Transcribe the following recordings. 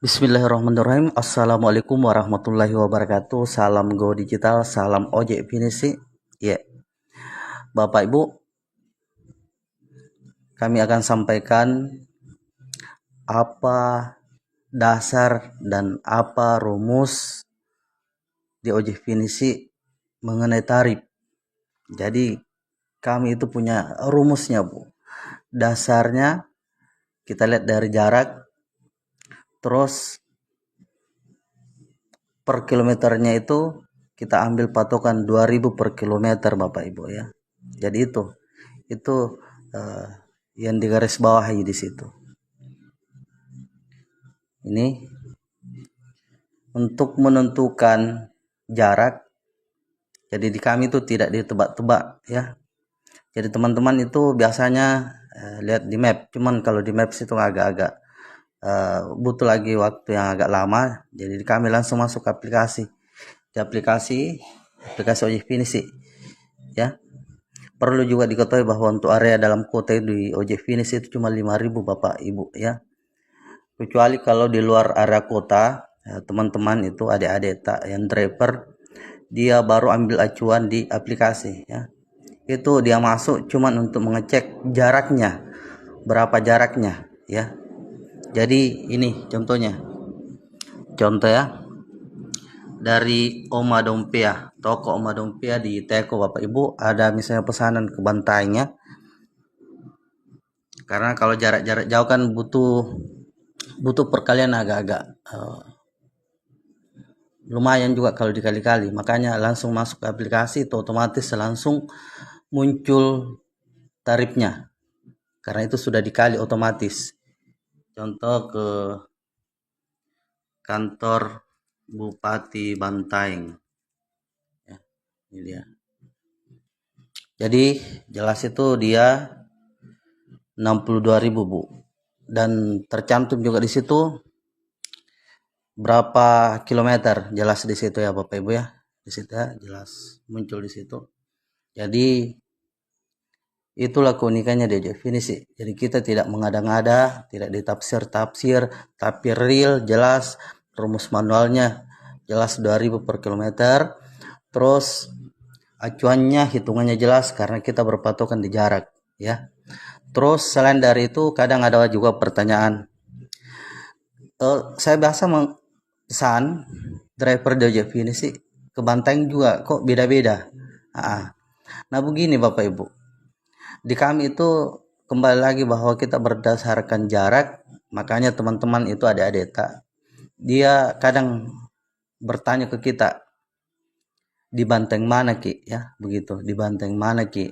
Bismillahirrahmanirrahim. Assalamualaikum warahmatullahi wabarakatuh. Salam Go Digital, salam ojek finisi. Ya, Bapak Ibu, kami akan sampaikan apa dasar dan apa rumus di ojek finisi mengenai tarif. Jadi kami itu punya rumusnya, Bu. Dasarnya kita lihat dari jarak, terus per kilometernya itu kita ambil patokan 2000 per kilometer, Bapak Ibu ya. Jadi itu yang digaris bawahi di situ. Ini untuk menentukan jarak. Jadi di kami itu tidak ditebak-tebak ya. Jadi teman-teman itu biasanya lihat di map. Cuman kalau di maps itu agak-agak butuh lagi waktu yang agak lama. Jadi kami langsung masuk ke aplikasi. Di aplikasi ojek finisi ya. Perlu juga diketahui bahwa untuk area dalam kota di ojek finisi itu cuma 5.000 Bapak Ibu ya. Kecuali kalau di luar area kota, teman-teman itu adik-adik yang driver, dia baru ambil acuan di aplikasi ya. Itu dia masuk cuman untuk mengecek jaraknya, berapa jaraknya ya. Jadi ini contohnya. Contoh ya. Dari Oma Dompia, toko Oma Dompia di Teko Bapak Ibu, ada misalnya pesanan ke Bantainya. Karena kalau jarak-jarak jauh kan butuh perkalian agak-agak lumayan juga kalau dikali-kali. Makanya langsung masuk ke aplikasi itu otomatis langsung muncul tarifnya. Karena itu sudah dikali otomatis. Contoh ke kantor Bupati Bantaeng. Ya, ini dia. Jadi jelas itu dia 62.000 Bu. Dan tercantum juga di situ berapa kilometer, jelas di situ ya Bapak Ibu ya. Di situ ya, jelas muncul di situ. Jadi itulah keunikannya di definisi. Jadi kita tidak mengada-ngada, tidak ditafsir-tafsir, tapi real, jelas, rumus manualnya jelas 2000 per kilometer. Terus acuannya, hitungannya jelas karena kita berpatokan di jarak ya. Terus selain dari itu kadang ada juga pertanyaan. Saya biasa pesan driver di ojek finisi ke Banteng juga kok beda-beda. Nah begini Bapak Ibu, di kami itu kembali lagi bahwa kita berdasarkan jarak. Makanya teman-teman itu adik-adik dia kadang bertanya ke kita, di Banteng mana Ki ya, begitu, di Banteng mana Ki.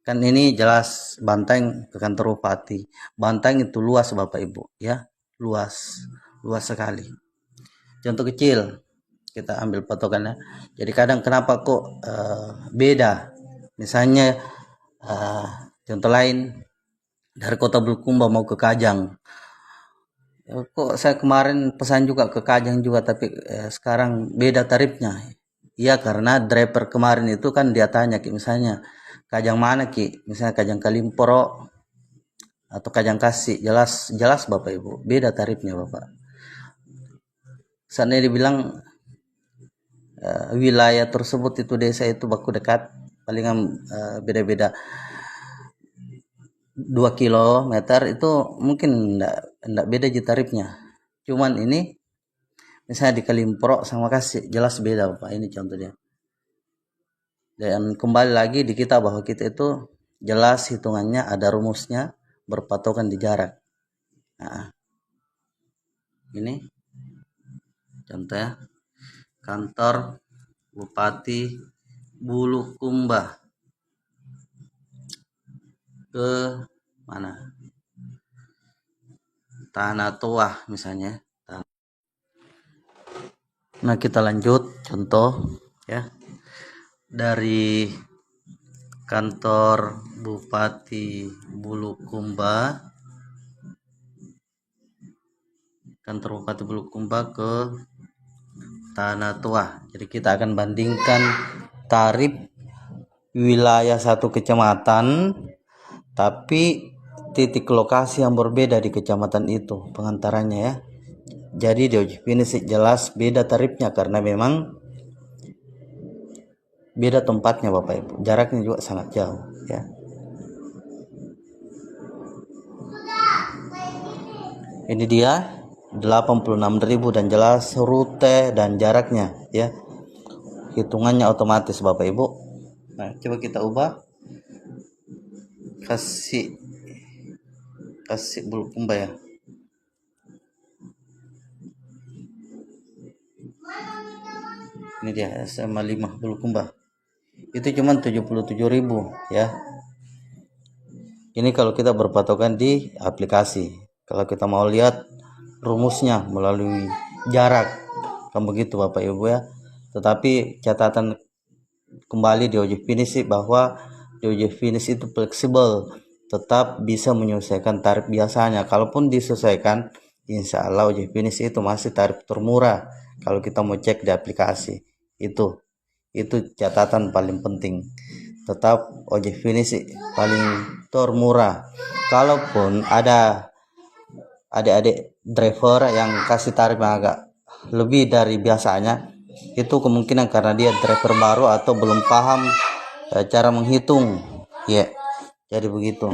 Kan ini jelas Banteng ke kantor bupati. Banteng itu luas Bapak Ibu ya, luas sekali. Contoh kecil kita ambil patokannya. Jadi kadang kenapa kok beda, misalnya contoh lain dari kota Bulukumba mau ke Kajang, kok saya kemarin pesan juga ke Kajang juga tapi sekarang beda tarifnya. Iya karena driver kemarin itu kan dia tanya Ki, misalnya Kajang mana Ki, misalnya Kajang Kalimporo atau Kajang Kasih, jelas Bapak Ibu beda tarifnya Bapak. Saatnya dibilang wilayah tersebut itu desa itu baku dekat, palingan beda-beda 2 kilometer itu mungkin enggak beda aja tarifnya. Cuman ini misalnya di Kalimpro sama Kasih jelas beda Bapak, ini contohnya. Dan kembali lagi di kita bahwa kita itu jelas hitungannya ada rumusnya berpatokan di jarak. Nah, ini contohnya kantor Bupati Bulukumba ke mana, Tanah Toa misalnya. Nah kita lanjut contoh ya, dari kantor Bupati Bulukumba ke Tanah Toa. Jadi kita akan bandingkan tarif wilayah satu kecamatan tapi titik lokasi yang berbeda di kecamatan itu pengantarannya ya. Jadi di ojek ini sih jelas beda tarifnya karena memang beda tempatnya Bapak Ibu, jaraknya juga sangat jauh ya. Ini dia 86.000 dan jelas rute dan jaraknya ya. Hitungannya otomatis Bapak Ibu. Nah, coba kita ubah. Kasih Bulukumba ya. Ini dia SMA 5 Bulukumba. Itu cuma 77.000 ya. Ini kalau kita berpatokan di aplikasi. Kalau kita mau lihat rumusnya melalui jarak, kan begitu Bapak Ibu ya. Tetapi catatan kembali di ojek finish bahwa di ojek finish itu fleksibel, tetap bisa menyesuaikan tarif biasanya. Kalaupun disesuaikan, insya Allah ojek finish itu masih tarif termurah kalau kita mau cek di aplikasi. Itu catatan paling penting. Tetap ojek finish paling termurah. Kalaupun ada adik-adik driver yang kasih tarif yang agak lebih dari biasanya, itu kemungkinan karena dia driver baru atau belum paham cara menghitung ya. Jadi begitu.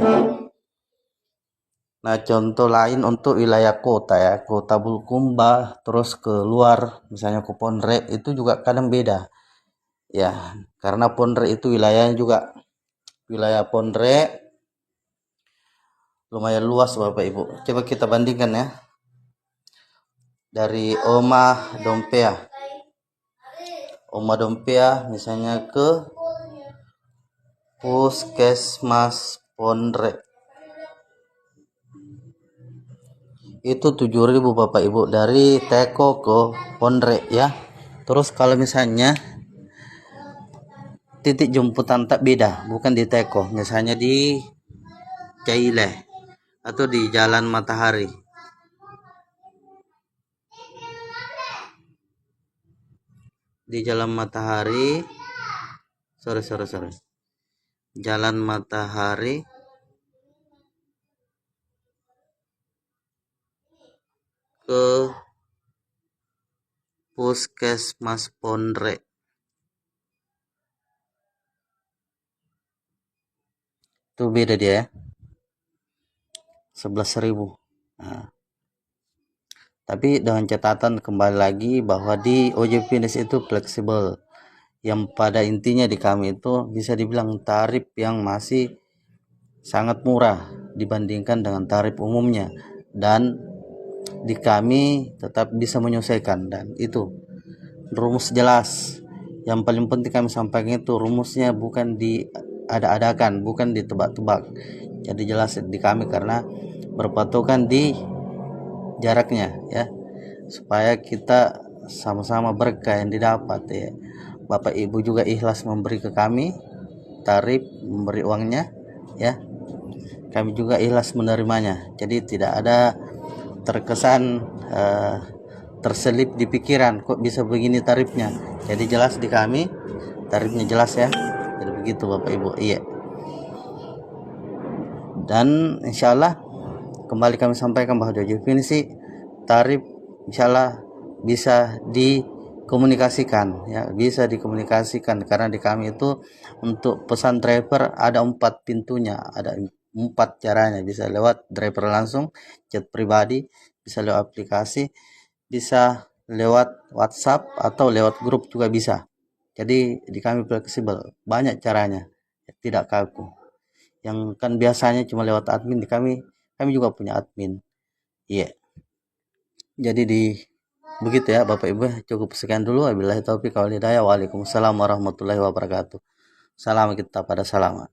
Nah, contoh lain untuk wilayah kota ya, kota Bulukumba terus ke luar misalnya ke Ponre itu juga kadang beda ya, karena Ponre itu wilayahnya juga wilayah Ponre lumayan luas Bapak Ibu. Coba kita bandingkan ya. Dari Oma Dompea misalnya ke Puskesmas Ponre. Itu 7.000 Bapak Ibu dari Teko ke Ponre ya. Terus kalau misalnya titik jemputan tak beda, bukan di Teko, misalnya di Caile atau di Jalan Matahari. Di Jalan Matahari, sorry. Jalan Matahari ke Puskesmas Ponre. Itu beda dia ya. 11.000. Nah, tapi dengan catatan kembali lagi bahwa di ojek finish itu fleksibel. Yang pada intinya di kami itu bisa dibilang tarif yang masih sangat murah dibandingkan dengan tarif umumnya, dan di kami tetap bisa menyesuaikan, dan itu rumus jelas. Yang paling penting kami sampaikan itu rumusnya bukan diada-adakan, bukan ditebak-tebak. Jadi jelas di kami karena berpatokan di jaraknya ya, supaya kita sama-sama berkah yang didapat ya. Bapak Ibu juga ikhlas memberi ke kami tarif, memberi uangnya ya, kami juga ikhlas menerimanya. Jadi tidak ada terkesan terselip di pikiran kok bisa begini tarifnya. Jadi jelas di kami tarifnya jelas ya. Jadi begitu Bapak Ibu. Iya. Dan insya Allah kembali kami sampaikan bahwa di definisi tarif insya Allah bisa dikomunikasikan ya, bisa dikomunikasikan karena di kami itu untuk pesan driver ada 4 pintunya, ada 4 caranya. Bisa lewat driver langsung, chat pribadi, bisa lewat aplikasi, bisa lewat WhatsApp atau lewat grup juga bisa. Jadi di kami fleksibel, banyak caranya, tidak kaku. Yang kan biasanya cuma lewat admin, di kami juga punya admin. Iya. Jadi begitu ya Bapak Ibu, cukup sekian dulu. Wabillahi taufiq wal hidayah. Waalaikumsalam warahmatullahi wabarakatuh. Salam kita pada salam.